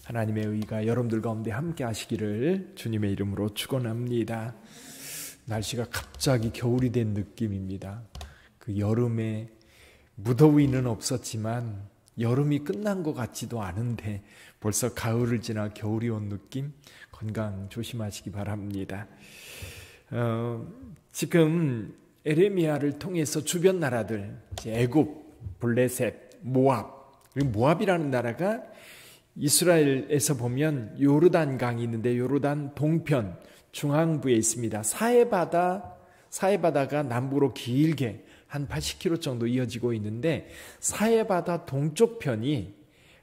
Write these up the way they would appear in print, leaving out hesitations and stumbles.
하나님의 의가 여러분들 가운데 함께 하시기를 주님의 이름으로 축원합니다. 날씨가 갑자기 겨울이 된 느낌입니다. 그 여름에 무더위는 없었지만 여름이 끝난 것 같지도 않은데 벌써 가을을 지나 겨울이 온 느낌? 건강 조심하시기 바랍니다. 지금 에레미야를 통해서 주변 나라들, 애굽, 블레셋, 모압, 그리고 모압이라는 나라가 이스라엘에서 보면 요르단강이 있는데 요르단 동편 중앙부에 있습니다. 사해바다가 남부로 길게 한 80km 정도 이어지고 있는데 사해바다 동쪽 편이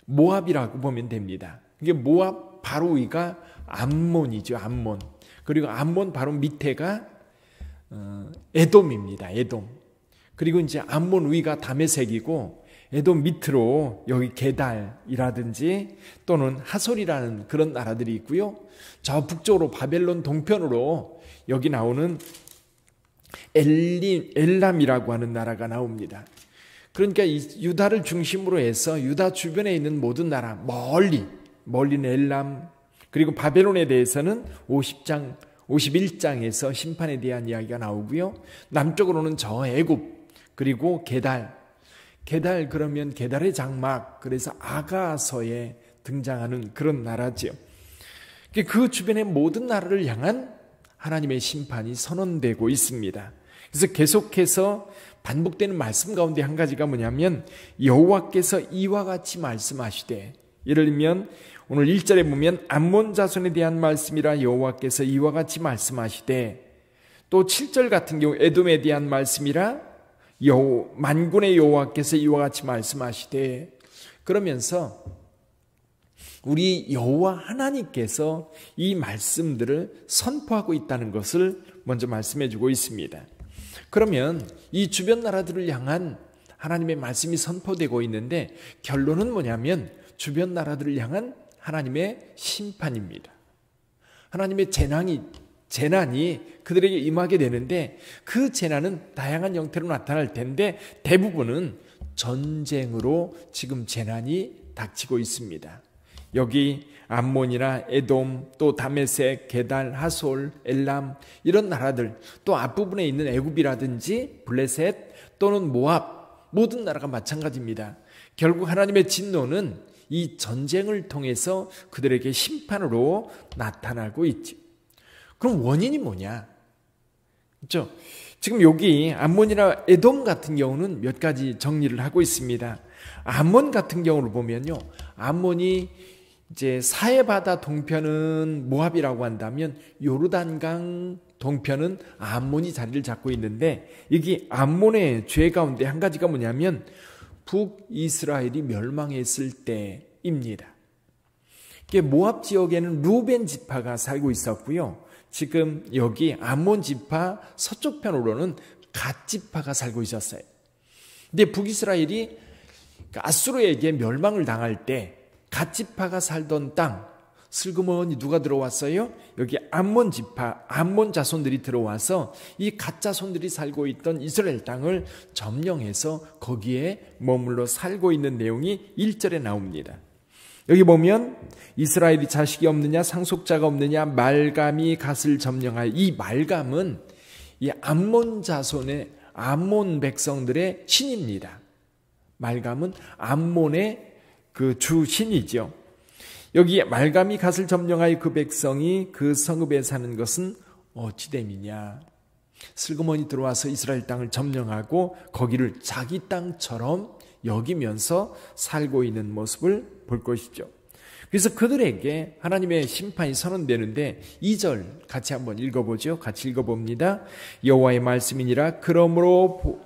모압이라고 보면 됩니다. 이게 모압 바로 위가 암몬이죠. 암몬. 그리고 암몬 바로 밑에가 에돔입니다. 에돔. 그리고 이제 암몬 위가 다메섹이고 에돔 밑으로 여기 게달이라든지 또는 하솔이라는 그런 나라들이 있고요. 저 북쪽으로 바벨론 동편으로 여기 나오는 엘람이라고 하는 나라가 나옵니다. 그러니까 유다를 중심으로 해서 유다 주변에 있는 모든 나라, 멀리는 엘람, 그리고 바벨론에 대해서는 51장에서 심판에 대한 이야기가 나오고요. 남쪽으로는 저 애굽, 그리고 게달 그러면 게달의 장막, 그래서 아가서에 등장하는 그런 나라지요. 그 주변의 모든 나라를 향한 하나님의 심판이 선언되고 있습니다. 그래서 계속해서 반복되는 말씀 가운데 한 가지가 뭐냐면 여호와께서 이와 같이 말씀하시되, 예를 들면 오늘 1절에 보면 암몬 자손에 대한 말씀이라 여호와께서 이와 같이 말씀하시되, 또 7절 같은 경우 에돔에 대한 말씀이라 만군의 여호와께서 이와 같이 말씀하시되, 그러면서 우리 여호와 하나님께서 이 말씀들을 선포하고 있다는 것을 먼저 말씀해 주고 있습니다. 그러면 이 주변 나라들을 향한 하나님의 말씀이 선포되고 있는데 결론은 뭐냐면 주변 나라들을 향한 하나님의 심판입니다. 하나님의 재난이 그들에게 임하게 되는데 그 재난은 다양한 형태로 나타날 텐데 대부분은 전쟁으로 지금 재난이 닥치고 있습니다. 여기 암몬이나 에돔, 또 다메섹, 게달, 하솔, 엘람 이런 나라들, 또 앞부분에 있는 애굽이라든지 블레셋 또는 모압, 모든 나라가 마찬가지입니다. 결국 하나님의 진노는 이 전쟁을 통해서 그들에게 심판으로 나타나고 있지. 그럼 원인이 뭐냐? 그렇죠? 지금 여기 암몬이나 에돔 같은 경우는 몇 가지 정리를 하고 있습니다. 암몬 같은 경우를 보면요, 암몬이 이제 사해바다 동편은 모압이라고 한다면 요르단강 동편은 암몬이 자리를 잡고 있는데, 이게 암몬의 죄 가운데 한 가지가 뭐냐면 북이스라엘이 멸망했을 때입니다. 모압 지역에는 루벤 지파가 살고 있었고요. 지금 여기 암몬 지파 서쪽 편으로는 갓 지파가 살고 있었어요. 근데 북이스라엘이 아수르에게 멸망을 당할 때 갓 지파가 살던 땅, 슬그머니 누가 들어왔어요? 여기 암몬 지파, 암몬 자손들이 들어와서 이 갓 자손들이 살고 있던 이스라엘 땅을 점령해서 거기에 머물러 살고 있는 내용이 1절에 나옵니다. 여기 보면 이스라엘이 자식이 없느냐, 상속자가 없느냐, 말감이 갓을 점령하여, 이 말감은 이 암몬 자손의 암몬 백성들의 신입니다. 말감은 암몬의 그 주신이죠. 여기 말감이 갓을 점령하여 그 백성이 그 성읍에 사는 것은 어찌됨이냐. 슬그머니 들어와서 이스라엘 땅을 점령하고 거기를 자기 땅처럼 여기면서 살고 있는 모습을 볼 것이죠. 그래서 그들에게 하나님의 심판이 선언되는데 2절 같이 한번 읽어보죠. 같이 읽어봅니다. 여호와의 말씀이니라. 그러므로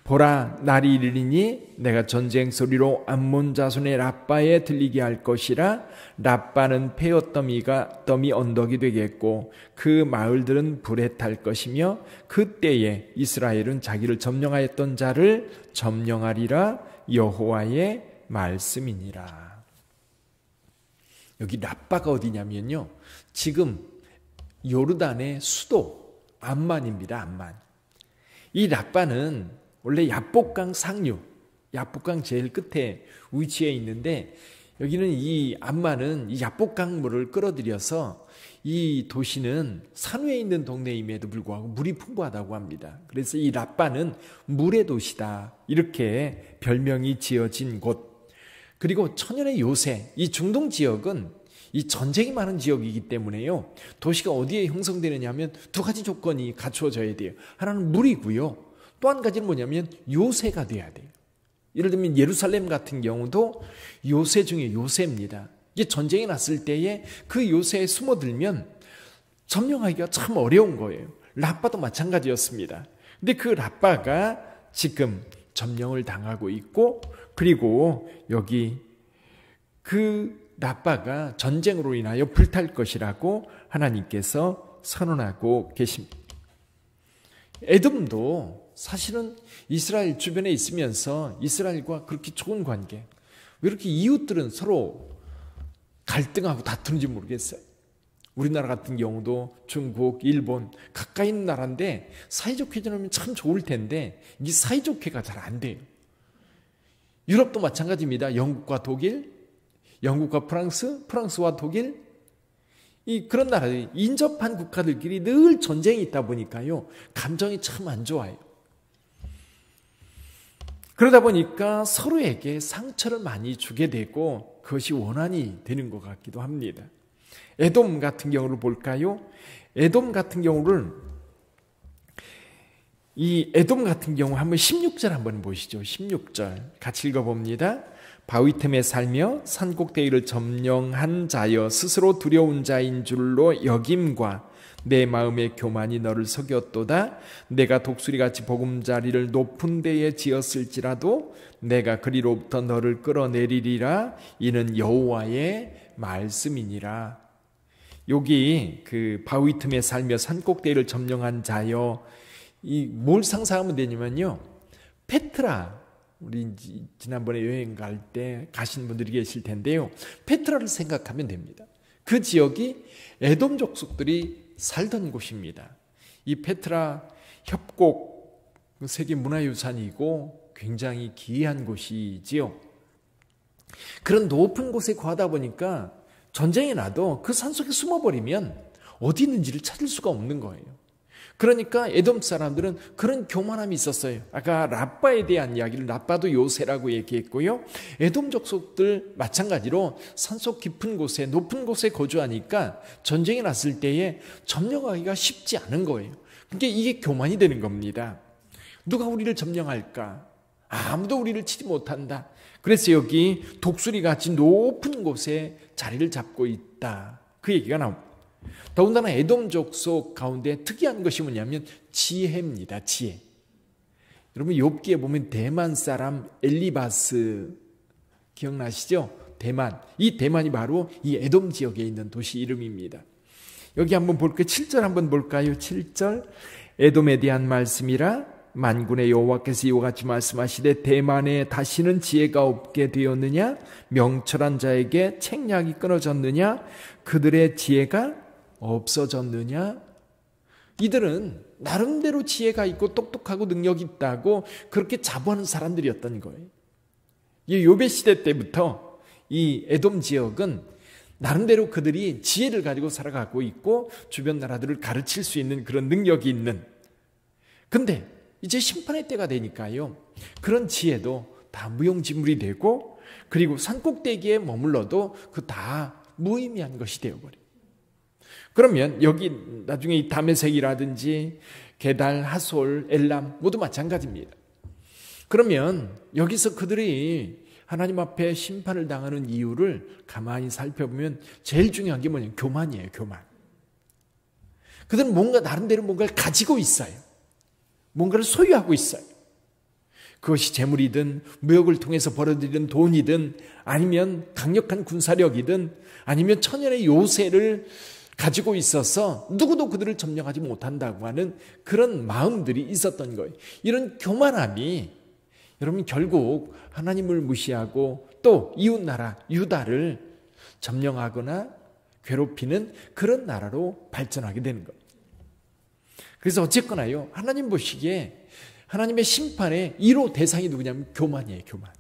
보라, 날이 이르리니 내가 전쟁 소리로 암몬 자손의 라빠에 들리게 할 것이라. 라빠는 폐허더미 언덕이 되겠고 그 마을들은 불에 탈 것이며 그때에 이스라엘은 자기를 점령하였던 자를 점령하리라. 여호와의 말씀이니라. 여기 라빠가 어디냐면요, 지금 요르단의 수도 암만입니다. 암만. 이 라빠는 원래 야복강 상류, 야복강 제일 끝에 위치해 있는데 여기는 이 암만은 이 야복강물을 끌어들여서 이 도시는 산 위에 있는 동네임에도 불구하고 물이 풍부하다고 합니다. 그래서 이 라빠는 물의 도시다, 이렇게 별명이 지어진 곳. 그리고 천연의 요새, 이 중동 지역은 이 전쟁이 많은 지역이기 때문에요, 도시가 어디에 형성되느냐 하면 두 가지 조건이 갖추어져야 돼요. 하나는 물이고요, 또 한 가지는 뭐냐면 요새가 돼야 돼요. 예를 들면 예루살렘 같은 경우도 요새 중에 요새입니다. 이게 전쟁이 났을 때에 그 요새에 숨어들면 점령하기가 참 어려운 거예요. 라빠도 마찬가지였습니다. 근데 그 라빠가 지금 점령을 당하고 있고, 그리고 여기 그 라빠가 전쟁으로 인하여 불탈 것이라고 하나님께서 선언하고 계십니다. 에돔도 사실은 이스라엘 주변에 있으면서 이스라엘과 그렇게 좋은 관계, 왜 이렇게 이웃들은 서로 갈등하고 다투는지 모르겠어요. 우리나라 같은 경우도 중국, 일본 가까이 있는 나라인데 사이좋게 지내면 참 좋을 텐데 이 사이좋게가 잘 안 돼요. 유럽도 마찬가지입니다. 영국과 독일, 영국과 프랑스, 프랑스와 독일, 그런 나라들이 인접한 국가들끼리 늘 전쟁이 있다 보니까요, 감정이 참 안 좋아요. 그러다 보니까 서로에게 상처를 많이 주게 되고 그것이 원한이 되는 것 같기도 합니다. 에돔 같은 경우를 볼까요? 에돔 같은 경우를, 이 에돔 같은 경우 한번 16절 한번 보시죠. 16절 같이 읽어봅니다. 바위 틈에 살며 산꼭대기를 점령한 자여, 스스로 두려운 자인 줄로 여김과 내 마음의 교만이 너를 속였도다. 내가 독수리같이 보금자리를 높은 데에 지었을지라도 내가 그리로부터 너를 끌어내리리라. 이는 여호와의 말씀이니라. 여기 그 바위 틈에 살며 산꼭대기를 점령한 자여, 뭘 상상하면 되냐면요, 페트라, 우리 지난번에 여행 갈 때 가신 분들이 계실 텐데요, 페트라를 생각하면 됩니다. 그 지역이 에돔 족속들이 살던 곳입니다. 이 페트라 협곡 세계 문화유산이고 굉장히 기이한 곳이지요. 그런 높은 곳에 거하다 보니까 전쟁이 나도 그 산속에 숨어버리면 어디 있는지를 찾을 수가 없는 거예요. 그러니까 에돔 사람들은 그런 교만함이 있었어요. 아까 라빠에 대한 이야기를, 라빠도 요새라고 얘기했고요, 에돔 족속들 마찬가지로 산속 깊은 곳에, 높은 곳에 거주하니까 전쟁이 났을 때에 점령하기가 쉽지 않은 거예요. 그러니까 이게 교만이 되는 겁니다. 누가 우리를 점령할까? 아무도 우리를 치지 못한다. 그래서 여기 독수리같이 높은 곳에 자리를 잡고 있다, 그 얘기가 나옵니다. 더군다나 에돔 족속 가운데 특이한 것이 뭐냐면 지혜입니다. 지혜. 여러분 욥기에 보면 대만 사람 엘리바스 기억나시죠? 대만. 이 대만이 바로 이 에돔 지역에 있는 도시 이름입니다. 여기 한번 볼까요? 7절 한번 볼까요? 7절. 에돔에 대한 말씀이라. 만군의 여호와께서 이와 같이 말씀하시되 대만에 다시는 지혜가 없게 되었느냐? 명철한 자에게 책략이 끊어졌느냐? 그들의 지혜가 없어졌느냐? 이들은 나름대로 지혜가 있고 똑똑하고 능력이 있다고 그렇게 자부하는 사람들이었던 거예요. 이 욥의 시대 때부터 이 에돔 지역은 나름대로 그들이 지혜를 가지고 살아가고 있고 주변 나라들을 가르칠 수 있는 그런 능력이 있는, 근데 이제 심판의 때가 되니까요, 그런 지혜도 다 무용지물이 되고, 그리고 산꼭대기에 머물러도 그 다 무의미한 것이 되어버려요. 그러면 여기 나중에 이 다메섹이라든지 게달, 하솔, 엘람 모두 마찬가지입니다. 그러면 여기서 그들이 하나님 앞에 심판을 당하는 이유를 가만히 살펴보면 제일 중요한 게 뭐냐면 교만이에요. 교만. 그들은 뭔가 나름대로 뭔가를 가지고 있어요. 뭔가를 소유하고 있어요. 그것이 재물이든 무역을 통해서 벌어들이는 돈이든 아니면 강력한 군사력이든 아니면 천연의 요새를 가지고 있어서 누구도 그들을 점령하지 못한다고 하는 그런 마음들이 있었던 거예요. 이런 교만함이 여러분 결국 하나님을 무시하고 또 이웃나라 유다를 점령하거나 괴롭히는 그런 나라로 발전하게 되는 거예요. 그래서 어쨌거나요, 하나님 보시기에 하나님의 심판의 1호 대상이 누구냐면 교만이에요. 교만.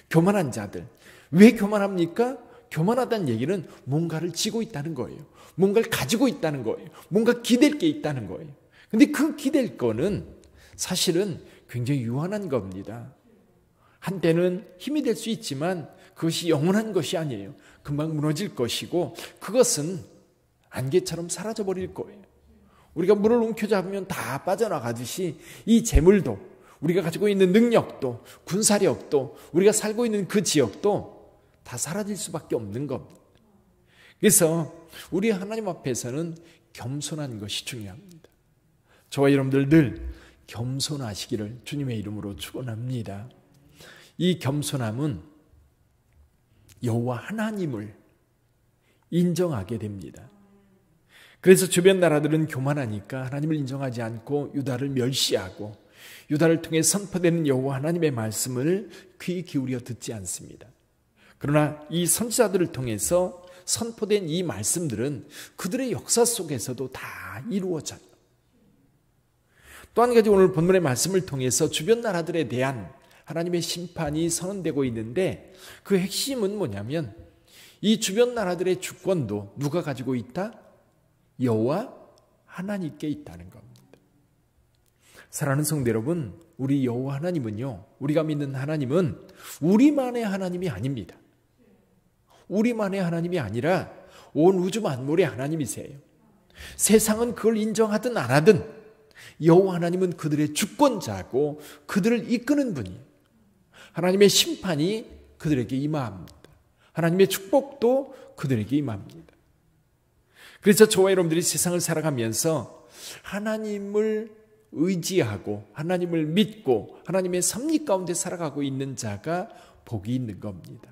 교만한 자들. 왜 교만합니까? 교만하다는 얘기는 뭔가를 쥐고 있다는 거예요. 뭔가를 가지고 있다는 거예요. 뭔가 기댈 게 있다는 거예요. 근데 그 기댈 거는 사실은 굉장히 유한한 겁니다. 한때는 힘이 될 수 있지만 그것이 영원한 것이 아니에요. 금방 무너질 것이고 그것은 안개처럼 사라져버릴 거예요. 우리가 물을 움켜잡으면 다 빠져나가듯이 이 재물도, 우리가 가지고 있는 능력도, 군사력도, 우리가 살고 있는 그 지역도 다 사라질 수밖에 없는 겁니다. 그래서 우리 하나님 앞에서는 겸손한 것이 중요합니다. 저와 여러분들 늘 겸손하시기를 주님의 이름으로 축원합니다. 이 겸손함은 여호와 하나님을 인정하게 됩니다. 그래서 주변 나라들은 교만하니까 하나님을 인정하지 않고 유다를 멸시하고 유다를 통해 선포되는 여호와 하나님의 말씀을 귀 기울여 듣지 않습니다. 그러나 이 선지자들을 통해서 선포된 이 말씀들은 그들의 역사 속에서도 다 이루어져요. 또 한 가지 오늘 본문의 말씀을 통해서 주변 나라들에 대한 하나님의 심판이 선언되고 있는데 그 핵심은 뭐냐면 이 주변 나라들의 주권도 누가 가지고 있다? 여호와 하나님께 있다는 겁니다. 사랑하는 성도 여러분, 우리 여호와 하나님은요, 우리가 믿는 하나님은 우리만의 하나님이 아닙니다. 우리만의 하나님이 아니라 온 우주 만물의 하나님이세요. 세상은 그걸 인정하든 안 하든 여호와 하나님은 그들의 주권자고 그들을 이끄는 분이에요. 하나님의 심판이 그들에게 임합니다. 하나님의 축복도 그들에게 임합니다. 그래서 저와 여러분들이 세상을 살아가면서 하나님을 의지하고 하나님을 믿고 하나님의 섭리 가운데 살아가고 있는 자가 복이 있는 겁니다.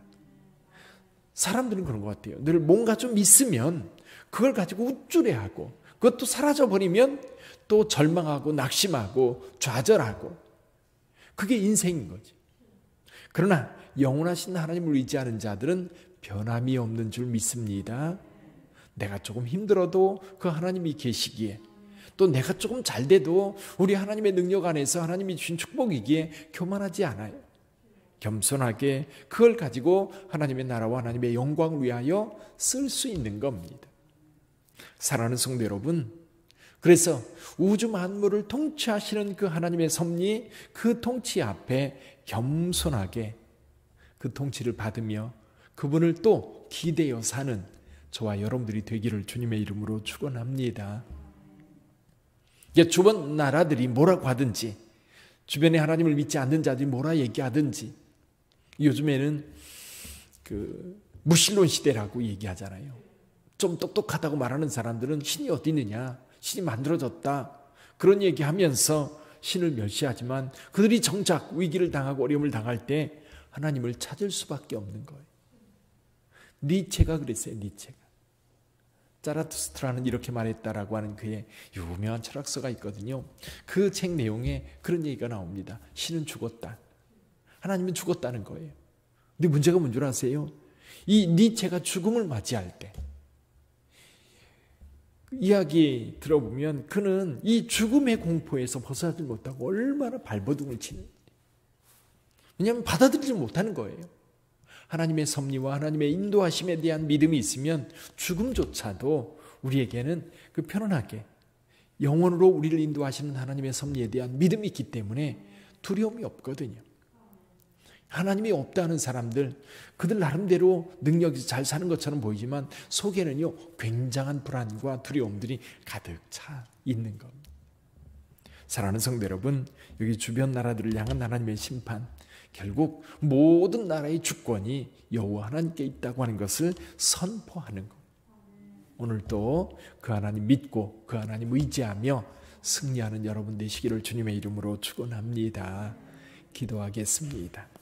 사람들은 그런 것 같아요. 늘 뭔가 좀 있으면 그걸 가지고 우쭐해하고 그것도 사라져버리면 또 절망하고 낙심하고 좌절하고 그게 인생인 거지. 그러나 영원하신 하나님을 의지하는 자들은 변함이 없는 줄 믿습니다. 내가 조금 힘들어도 그 하나님이 계시기에 또 내가 조금 잘 돼도 우리 하나님의 능력 안에서 하나님이 주신 축복이기에 교만하지 않아요. 겸손하게 그걸 가지고 하나님의 나라와 하나님의 영광을 위하여 쓸 수 있는 겁니다. 사랑하는 성도 여러분, 그래서 우주 만물을 통치하시는 그 하나님의 섭리, 그 통치 앞에 겸손하게 그 통치를 받으며 그분을 또 기대어 사는 저와 여러분들이 되기를 주님의 이름으로 축원합니다. 주변 나라들이 뭐라고 하든지, 주변에 하나님을 믿지 않는 자들이 뭐라 얘기하든지, 요즘에는 그 무신론 시대라고 얘기하잖아요. 좀 똑똑하다고 말하는 사람들은 신이 어디 있느냐, 신이 만들어졌다, 그런 얘기하면서 신을 멸시하지만 그들이 정작 위기를 당하고 어려움을 당할 때 하나님을 찾을 수밖에 없는 거예요. 니체가 그랬어요. 니체가. 자라투스트라는 이렇게 말했다라고 하는 그의 유명한 철학서가 있거든요. 그 책 내용에 그런 얘기가 나옵니다. 신은 죽었다. 하나님은 죽었다는 거예요. 근데 문제가 뭔 줄 아세요? 이 니체가 죽음을 맞이할 때 이야기 들어보면 그는 이 죽음의 공포에서 벗어나지 못하고 얼마나 발버둥을 치는지. 왜냐하면 받아들이지 못하는 거예요. 하나님의 섭리와 하나님의 인도하심에 대한 믿음이 있으면 죽음조차도 우리에게는 그 편안하게 영원으로 우리를 인도하시는 하나님의 섭리에 대한 믿음이 있기 때문에 두려움이 없거든요. 하나님이 없다는 사람들, 그들 나름대로 능력이 잘 사는 것처럼 보이지만 속에는요 굉장한 불안과 두려움들이 가득 차 있는 겁니다. 사랑하는 성도 여러분, 여기 주변 나라들을 향한 하나님의 심판, 결국 모든 나라의 주권이 여호와 하나님께 있다고 하는 것을 선포하는 것. 오늘도 그 하나님 믿고 그 하나님 의지하며 승리하는 여러분 되시기를 주님의 이름으로 축원합니다. 기도하겠습니다.